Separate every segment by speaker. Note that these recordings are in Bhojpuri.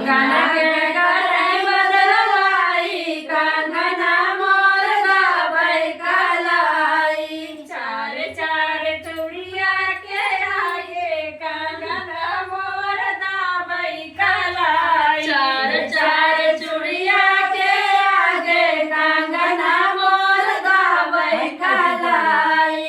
Speaker 1: कंगन के करे बदलाई कंगना मोर दाबै कलाई।
Speaker 2: चार चार चूड़िया के आगे कंगना मोर दाबै कलाई।
Speaker 1: चार चार चूड़िया के आगे कंगना मोर दाबै कलाई।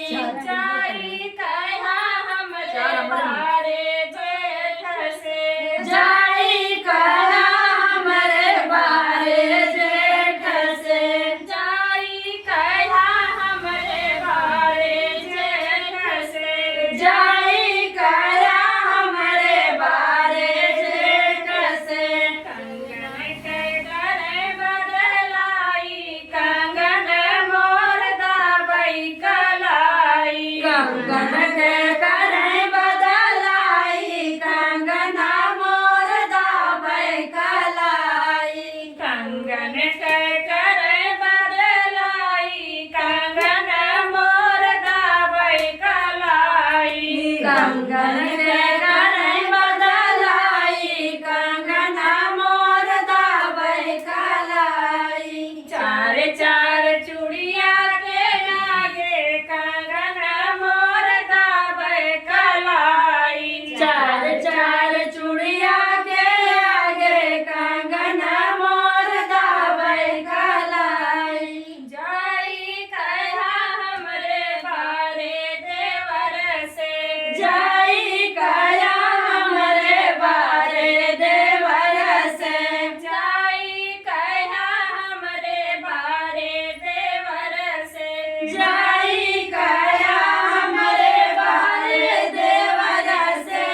Speaker 2: जाई कहा हमरे बारे जेठ से।
Speaker 1: जाई कहा हमरे बारे जेठ से।
Speaker 2: जाई कहा हमरे बारे जेठ से।
Speaker 1: जाई कहा हमरे बारे जेठ से।
Speaker 2: कंगन के करे बदलाई कंगन मोर दाबै कलाई।
Speaker 1: कंगन के करे बदलाई कंगना मोर दाबै कलाई।
Speaker 2: कंगन के करे बदलाई कंगन मोर दाबै कलाई।
Speaker 1: कंगन के करे बदलाई कंगना मोर दाबै कलाई।
Speaker 2: चार चार चूड़िया के आगे कंगन मोर दाबै कलाई।
Speaker 1: चार चार चूड़िया के आगे कंगना मोर दाबै कलाई।
Speaker 2: जाई कहा हमरे बारे देवर से।
Speaker 1: जाई कया हमरे बारे देवर से।
Speaker 2: जाई कहा हमरे बारे देवर से।
Speaker 1: जाई कया हमरे बारे देवर से।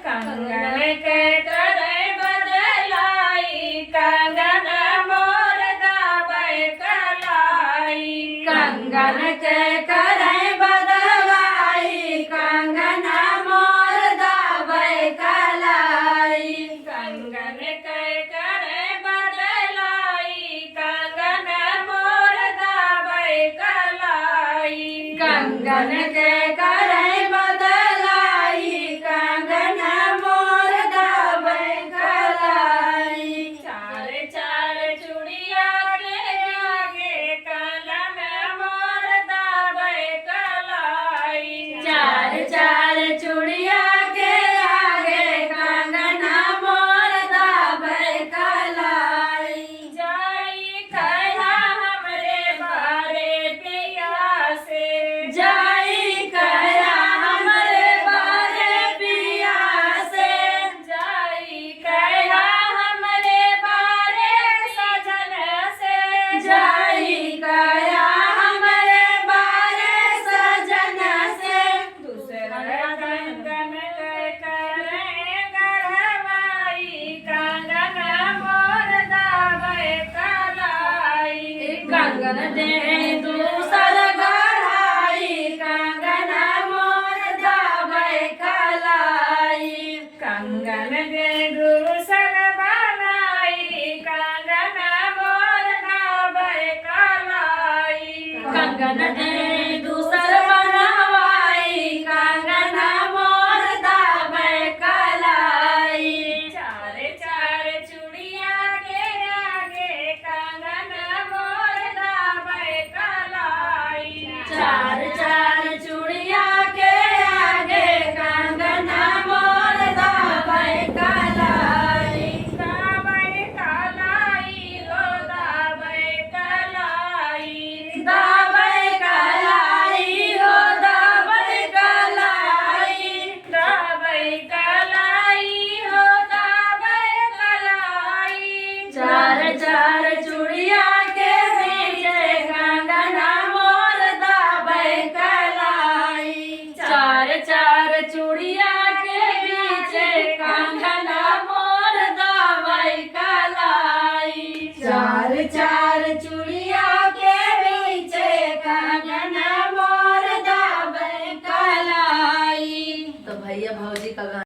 Speaker 2: कंगन के करे बदलाई कंगन मोर दाबै कलाई।
Speaker 1: कंगन के करे बदलाई कंगना मोर दाबै कलाई।
Speaker 2: कंगन के करे बदलाई कंगन मोर दाबै कलाई।
Speaker 1: कंगन के करे बदलाई कंगना मोर दाबै कलाई।
Speaker 2: चार चार चूड़िया के आगे कंगन मोर दाबै कलाई।
Speaker 1: चार चार चूड़िया के आगे कंगना मोर दाबै कलाई।
Speaker 2: जाई कहा हमरे बारे पिया से।
Speaker 1: जाई कया हमरे बारे पिया से।
Speaker 2: जाई कहा हमरे बारे सजन से।
Speaker 1: जाई कया हमरे बारे सजन से।
Speaker 2: दूसरा कंगन के करे गढ़वाई कंगन मोर दाबै कलाई।
Speaker 1: कंगन दे दूसर गढ़ाई कंगना मोर दाबै कलाई।
Speaker 2: कंगन दे दूसर बनाई कंगन मोर दाबै कलाई।
Speaker 1: कंगन दे